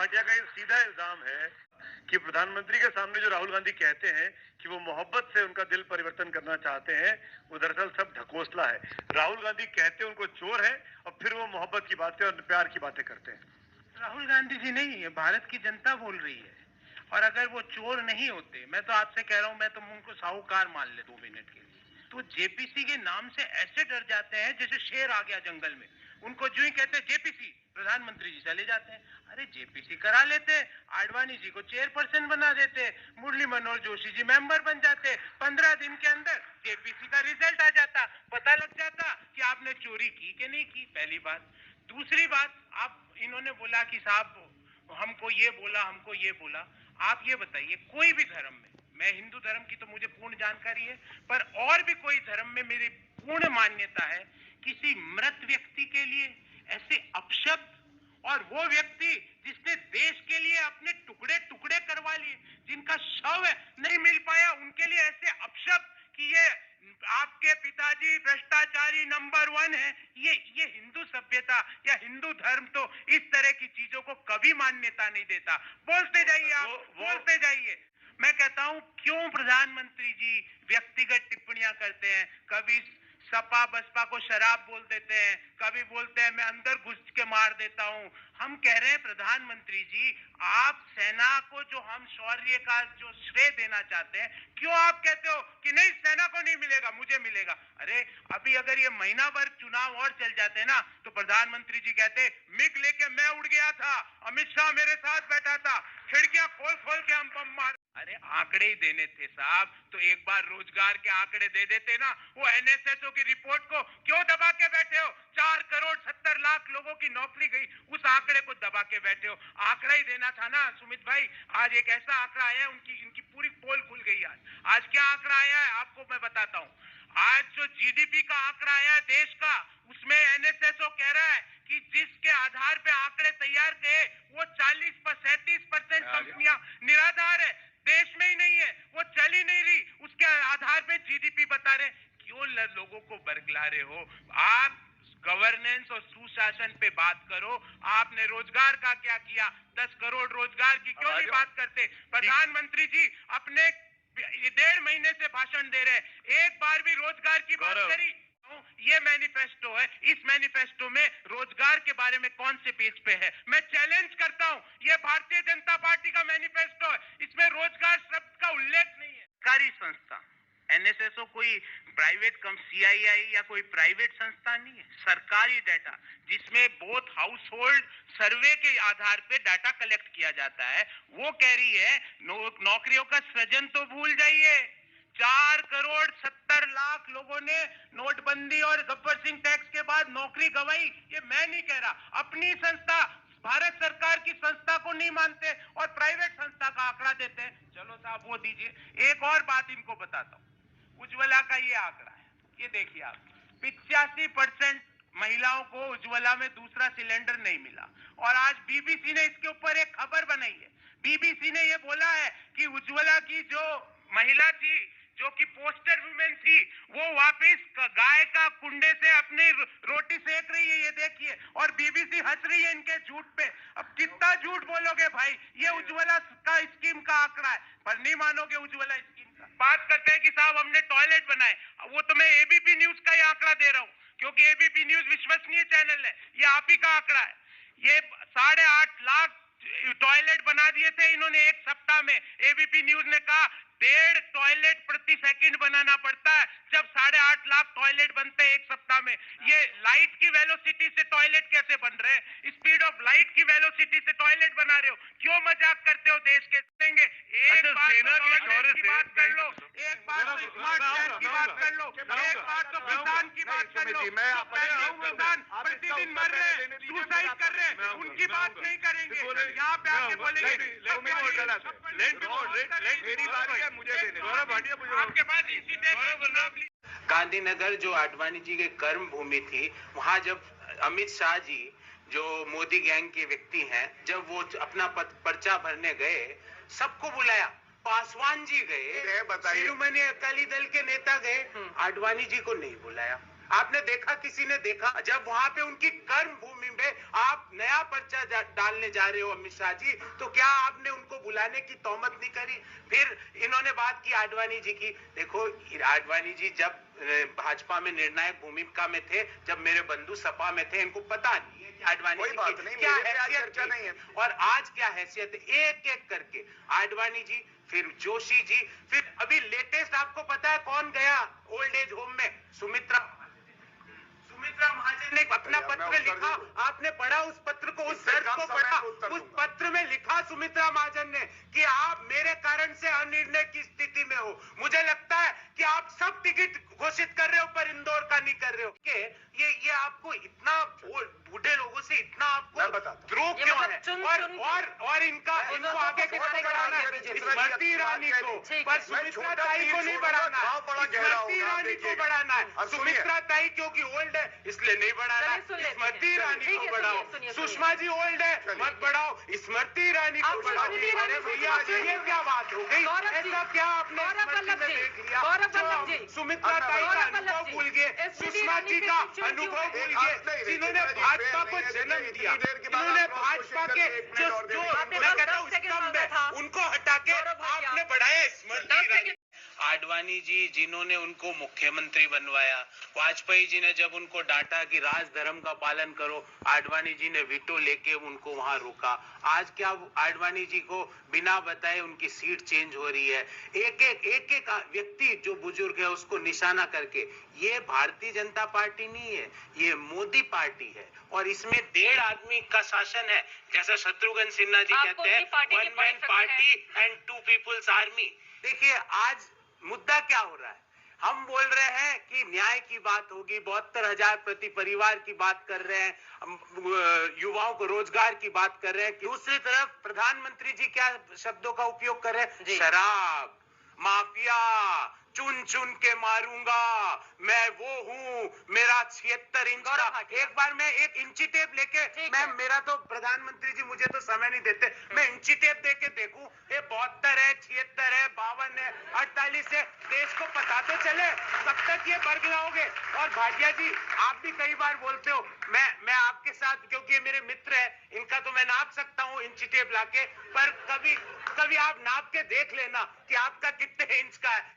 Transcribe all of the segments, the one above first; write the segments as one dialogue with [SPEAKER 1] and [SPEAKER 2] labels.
[SPEAKER 1] भाटिया का ये सीधा इल्जाम है कि प्रधानमंत्री के सामने जो राहुल गांधी कहते हैं कि वो मोहब्बत से उनका दिल परिवर्तन करना चाहते हैं, वो दरअसल सब ढकोसला है। राहुल गांधी कहते हैं उनको चोर है और फिर वो मोहब्बत की बातें और प्यार की बातें करते हैं।
[SPEAKER 2] राहुल गांधी जी नहीं, ये भारत की जनता बोल रही है। और अगर वो चोर नहीं होते, मैं तो आपसे कह रहा हूं, मैं तो उनको साहूकार मान ले 2 मिनट के लिए। तो जेपीसी के नाम से ऐसे डर जाते हैं जैसे शेर आ गया जंगल में। उनको जो ही कहते हैं जेपीसी, प्रधानमंत्री जी चले जाते हैं। अरे जेपीसी करा लेते, आडवाणी जी को चेयरपर्सन बना देते, मुरली मनोहर जोशी जी मेंबर बन जाते, 15 दिन के अंदर जेपीसी का रिजल्ट आ जाता, पता लग जाता कि आपने चोरी की कि नहीं की। पहली बात। दूसरी बात, आप इन्होंने बोला कि साहब हमको ये बोला, हमको ये बोला। आप ये बताइए, कोई भी धर्म में, मैं हिंदू धर्म की तो मुझे पूर्ण जानकारी है, पर और भी कोई धर्म में मेरी पूर्ण मान्यता है, किसी मृत व्यक्ति के लिए ऐसे अपशब्द, और वो व्यक्ति जिसने देश के लिए अपने टुकड़े टुकड़े करवा लिए, जिनका शव नहीं मिल पाया, उनके लिए ऐसे अपशब्द कि ये आपके पिताजी भ्रष्टाचारी नंबर 1 है। ये हिंदू सभ्यता या हिंदू धर्म तो इस तरह की चीजों को कभी मान्यता नहीं देता। बोलते जाइए आप, बोलते जाइए। मैं कहता हूं, क्यों प्रधानमंत्री जी व्यक्तिगत टिप्पणियां करते हैं? कभी सपा बसपा को शराब बोल देते हैं, कभी बोलते हैं मैं अंदर घुस के मार देता हूं। हम कह रहे हैं प्रधानमंत्री जी, आप सेना को जो हम शौर्य का जो श्रेय देना चाहते हैं, क्यों आप कहते हो कि नहीं सेना को नहीं मिलेगा, मुझे मिलेगा? अरे अभी अगर ये महीना भर चुनाव और चल जाते ना, तो प्रधानमंत्री जी कहते मिग लेके मैं उड़ गया था, अमित शाह मेरे साथ बैठा था, खिड़कियां खोल खोल के हम बम मार। अरे आंकड़े ही देने थे साहब, तो एक बार रोजगार के आंकड़े दे देते ना। वो एनएसएसओ की रिपोर्ट को क्यों दबा के बैठे हो? 4 करोड़ 70 लाख लोगों की नौकरी गई, उस आंकड़े को दबा के बैठे हो। आंकड़ा ही देना था ना सुमित भाई। आज एक ऐसा आंकड़ा आया है, इनकी पूरी पोल खुल गई। आज क्या आंकड़ा आया है आपको मैं बताता हूँ। आज जो जीडीपी का आंकड़ा आया है देश का, उसमें एनएसएसओ कह रहा है कि जिसके आधार पे आंकड़े तैयार किए, वो 37% कंपनियां निराधार है, देश में ही नहीं है, वो चल ही नहीं रही, उसके आधार पे जीडीपी बता रहे। क्यों लोगों को बरगला रहे हो आप? गवर्नेंस और सुशासन पे बात करो। आपने रोजगार का क्या किया? 10 करोड़ रोजगार की क्यों नहीं बात करते? प्रधानमंत्री जी अपने 1.5 महीने से भाषण दे रहे हैं, एक बार भी रोजगार की बात करी? ये मैनिफेस्टो है, इस मैनिफेस्टो में रोजगार के बारे में कौन से पेज पे है? मैं चैलेंज करता हूं, ये भारतीय जनता पार्टी का मैनिफेस्टो है, इसमें रोजगार शब्द का उल्लेख नहीं है। सरकारी संस्था एनएसएसओ कोई प्राइवेट सीआईआई या कोई प्राइवेट संस्था नहीं है, सरकारी डाटा जिसमें बोथ हाउस होल्ड सर्वे के आधार पे डाटा कलेक्ट किया जाता है। वो कह रही है नौकरियों का सृजन तो भूल जाइए, 4 करोड़ 70 लाख लोगों ने नोटबंदी और गब्बर सिंह टैक्स के बाद नौकरी गंवाई। ये मैं नहीं कह रहा, अपनी संस्था भारत सरकार की संस्था को नहीं मानते और प्राइवेट संस्था का आंकड़ा देते हैं। चलो साहब वो दीजिए। एक और बात इनको बताता हूँ, उज्ज्वला का ये आंकड़ा है, ये देखिए आप, 85% महिलाओं को उज्ज्वला में दूसरा सिलेंडर नहीं मिला। और आज बीबीसी ने इसके ऊपर एक खबर बनाई है। बीबीसी ने ये बोला है कि उज्ज्वला की जो महिला थी, जो कि पोस्टर वुमेन थी, वो वापस गाय का कुंडे से अपनी रोटी सेक रही है, ये देखिए। और बीबीसी हंस रही है इनके झूठ पे। अब कितना झूठ बोलोगे भाई? ये उज्ज्वला का स्कीम का आंकड़ा है, पर नहीं मानोगे उज्ज्वला स्कीम का। बात करते हैं कि साहब हमने टॉयलेट बनाए, वो तो मैं एबीपी न्यूज का ही आंकड़ा दे रहा हूँ, क्योंकि एबीपी न्यूज विश्वसनीय चैनल है। ये आप ही का आंकड़ा है। ये 8.5 लाख टॉयलेट बना दिए थे इन्होंने एक सप्ताह में। एबीपी न्यूज ने कहा 1.5 टॉयलेट प्रति सेकंड बनाना पड़ता है, जब 8.5 लाख टॉयलेट बनते हैं एक सप्ताह में। ये लाइट की वेलोसिटी से टॉयलेट कैसे बन रहे हैं? स्पीड ऑफ लाइट की वेलोसिटी से टॉयलेट बना रहे हो। क्यों मजाक करते हो देश के? देंगे एक बार सेना की बात कर लो, एक बार तो स्मार्ट शहर की बात कर लो, एक बार तो किसान की बात कर लो। किसान प्रतिदिन मर रहे हैं, सुसाइड कर रहे हैं, उनकी बात नहीं करेंगे। यहाँ पे आके बोलेंगे आपके पास
[SPEAKER 3] गांधीनगर जो आडवाणी जी के कर्म भूमि थी, वहां जब अमित शाह जी जो मोदी गैंग के व्यक्ति हैं, जब वो अपना पर्चा भरने गए, सबको बुलाया। पासवान जी गए, शिरोमणि अकाली दल के नेता गए, आडवाणी जी को नहीं बुलाया। आपने देखा, किसी ने देखा? जब वहां पे उनकी कर्म भूमि में आप नया पर्चा डालने जा रहे हो अमित शाह जी, तो क्या आपने उनको बुलाने की तौमत नहीं करी? फिर इन्होंने बात की आडवाणी जी की। देखो, आडवाणी जी जब भाजपा में निर्णायक भूमिका में थे, जब मेरे बंधु सपा में थे, इनको पता नहीं है कि आडवाणी जी की क्या हैसियत नहीं है और आज क्या हैसियत है। एक एक करके आडवाणी जी, फिर जोशी जी, फिर अभी लेटेस्ट आपको पता है कौन गया ओल्ड एज होम में? सुमित्रा महाजन ने अपना पत्र लिखा, आपने पढ़ा उस पत्र को, उस दर्द को पढ़ा? उस पत्र में लिखा सुमित्रा महाजन ने कि आप मेरे कारण से अनिर्णय की स्थिति में हो। मुझे लगता है कि आप सब टिकट घोषित कर रहे हो पर इंदौर का नहीं कर रहे हो। ये आपको इतना बूढ़े लोगों से इतना आपको द्रोह क्यों है? और इनको आगे किसको बढ़ाना है? स्मृति ईरानी को, पर सुमित्रा ताई को नहीं बढ़ाना है। स्मृति ईरानी को बढ़ाना है। सुमित्रा ताई क्योंकि ओल्ड है इसलिए नहीं बढ़ाना है, स्मृति ईरानी को बढ़ाओ। सुषमा जी ओल्ड है, मत बढ़ाओ, स्मृति ईरानी को बढ़ाओ। अरे भैया, ये क्या बात हो गई? ऐसा क्या आपने देख लिया? सुमित्रा ताई का अनुभव भूल गए, सुषमा जी का अनुभव भूल गए, जिन्होंने भाजपा को जन्म दिया, जिन्होंने भाजपा के जो मैं कहता हूँ स्तंभ है, उनको हटा के आपने बढ़ाया स्मृति ईरानी। आडवाणी जी जिन्होंने उनको मुख्यमंत्री बनवाया, वाजपेयी जी ने जब उनको डांटा कि राज धर्म का पालन करो, आडवाणी जी ने वीटो लेके उनको वहां रोका। आज क्या आडवाणी जी को बिना बताए उनकी सीट चेंज हो रही है? एक एक व्यक्ति जो बुजुर्ग है उसको निशाना करके। ये भारतीय जनता पार्टी नहीं है, ये मोदी पार्टी है और इसमें 1.5 आदमी का शासन है। जैसा शत्रुघ्न सिन्हा जी कहते हैं, one man party and 2 peoples army. देखिए आज मुद्दा क्या हो रहा है? हम बोल रहे हैं कि न्याय की बात होगी, 72,000 प्रति परिवार की बात कर रहे हैं, युवाओं को रोजगार की बात कर रहे हैं। दूसरी तरफ प्रधानमंत्री जी क्या शब्दों का उपयोग कर रहे हैं? शराब, माफिया, चुन चुन के मारूंगा, मैं वो हूँ, मेरा 76 इंच का। एक बार मैं एक इंची टेप लेके, मैं मेरा तो प्रधानमंत्री जी मुझे तो समय नहीं देते, मैं इंची टेप देके देखूं, ये 72 है, 76 है, 52 है, 48 है, देश को पता तो चले। कब तक ये बरगलाओगे? और भाटिया जी आप भी कई बार बोलते हो, मैं आपके साथ, क्योंकि ये मेरे मित्र है, इनका तो मैं नाप सकता हूँ इंची टेप लाके, पर कभी आप नाप के देख लेना कि आपका कितने इंच का है।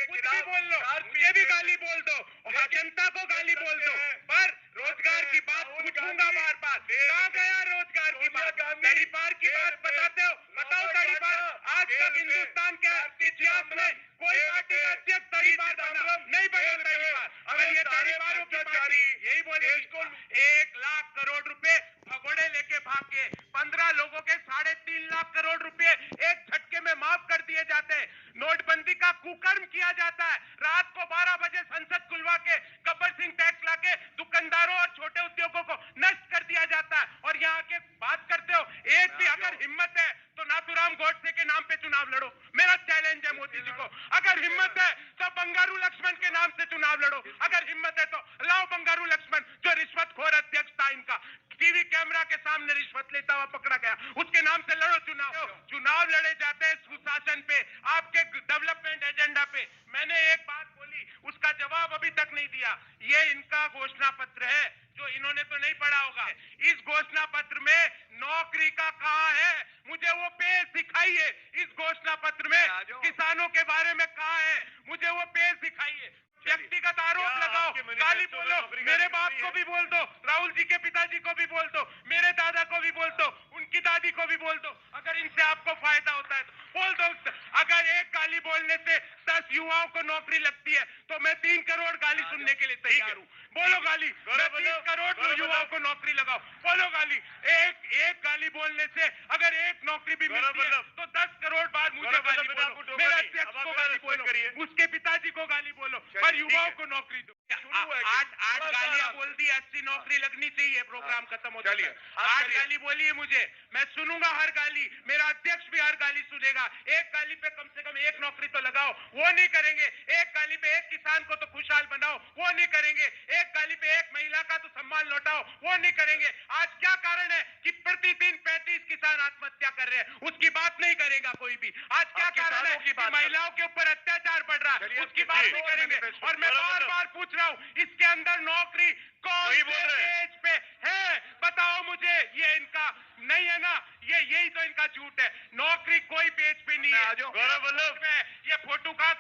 [SPEAKER 3] कुछ भी बोल लो, मुझे भी गाली बोल दो, जनता को गाली बोल दो, पर रोजगार की बात पूछूंगा बार बार। कहाँ गया रोजगार की बात? तड़ीपार की बात बताते हो, बताओ तड़ीपार। आज तक हिंदुस्तान के इतिहास में कोई पार्टी का अध्यक्ष तड़ीपार बना नहीं बना। तड़ीपार, अगर ये तड़ीपारों की पार्टी यही बोले, 1 लाख करोड़ रुपए भगोड़े लेके भाग के 15 लोगों के 3.5 लाख करोड़ रुपए एक झटके में माफ कर दिए जाते हैं। नोटबंदी का कुकर्म किया जाता है, रात को 12 बजे संसद खुलवा के गब्बर सिंह टैक्स लाके दुकानदारों और छोटे उद्योगों को नष्ट कर दिया जाता है। और यहाँ के बात करते हो, एक भी अगर हिम्मत है तो नाथूराम गोडसे के नाम पे चुनाव लड़ो। मेरा चैलेंज है मोदी जी को, अगर हिम्मत है तो बंगारू लक्ष्मण के नाम से चुनाव लड़ो। अगर हिम्मत है तो लाओ बंगारू लक्ष्मण, जो रिश्वतखोर अध्यक्ष था इनका, टीवी कैमरा के सामने रिश्वत लेता हुआ पकड़ा गया, उसके नाम से लड़ो चुनाव। चुनाव लड़े जाते हैं सुशासन पे, आपके डेवलपमेंट एजेंडा पे। मैंने एक बात बोली, उसका जवाब अभी तक नहीं दिया। ये इनका घोषणा पत्र है जो इन्होंने तो नहीं पढ़ा होगा। इस घोषणा पत्र में नौकरी का कहाँ है? मुझे वो पेज दिखाइए। इस घोषणा पत्र में किसानों के बारे में कहाँ है? मुझे वो पेज दिखाइए। व्यक्तिगत आरोप लगाओ, गाली बोलो, मेरे बाप को भी बोल दो, राहुल जी के पिताजी को भी बोल दो, मेरे दादा को भी बोल दो, उनकी दादी को भी बोल दो। अगर इनसे आपको फायदा होता है तो बोल दो। अगर एक गाली बोलने से 10 युवाओं को नौकरी लगती है तो मैं 3 करोड़ गाली सुनने के लिए तैयार हूँ। बोलो गाली, मैं 3 करोड़ युवाओं को नौकरी लगाओ। बोलो गाली। एक गाली बोलने से अगर एक नौकरी भी मिलती है तो 10 करोड़ बाद मुझे गाली बोलो, मेरे अध्यक्ष को गाली बोलो, उसके पिताजी को गाली बोलो, पर युवाओं को नौकरी दो। 8 गालियां बोल दी, 80 नौकरी लगनी चाहिए, प्रोग्राम खत्म हो जाए। 8 गाली बोली है मुझे, मैं सुनूंगा हर गाली, मेरा अध्यक्ष भी हर गाली सुनेगा। एक गाली पे कम से कम एक नौकरी तो लगाओ, वो नहीं करेंगे। एक गाली पे एक किसान को तो खुशहाल बनाओ, वो नहीं करेंगे। एक गाली पे एक महिला का तो सम्मान लौटाओ, वो नहीं करेंगे। आज क्या कारण है कि प्रतिदिन 35 किसान आत्महत्या कर रहे हैं? उसकी बात नहीं करेगा कोई भी। आज क्या कारण है कि महिलाओं के ऊपर अत्याचार बढ़ रहा है? झूठ की बात नहीं करेंगे। और मैं बार बार पूछ रहा हूँ, इसके अंदर नौकरी कौन से पेज पे है? बताओ मुझे। ये इनका नहीं है ना, यही तो इनका झूठ है। नौकरी कोई पेज पे नहीं है।
[SPEAKER 1] गौरव वल्लभ,
[SPEAKER 3] ये फोटो कहाँ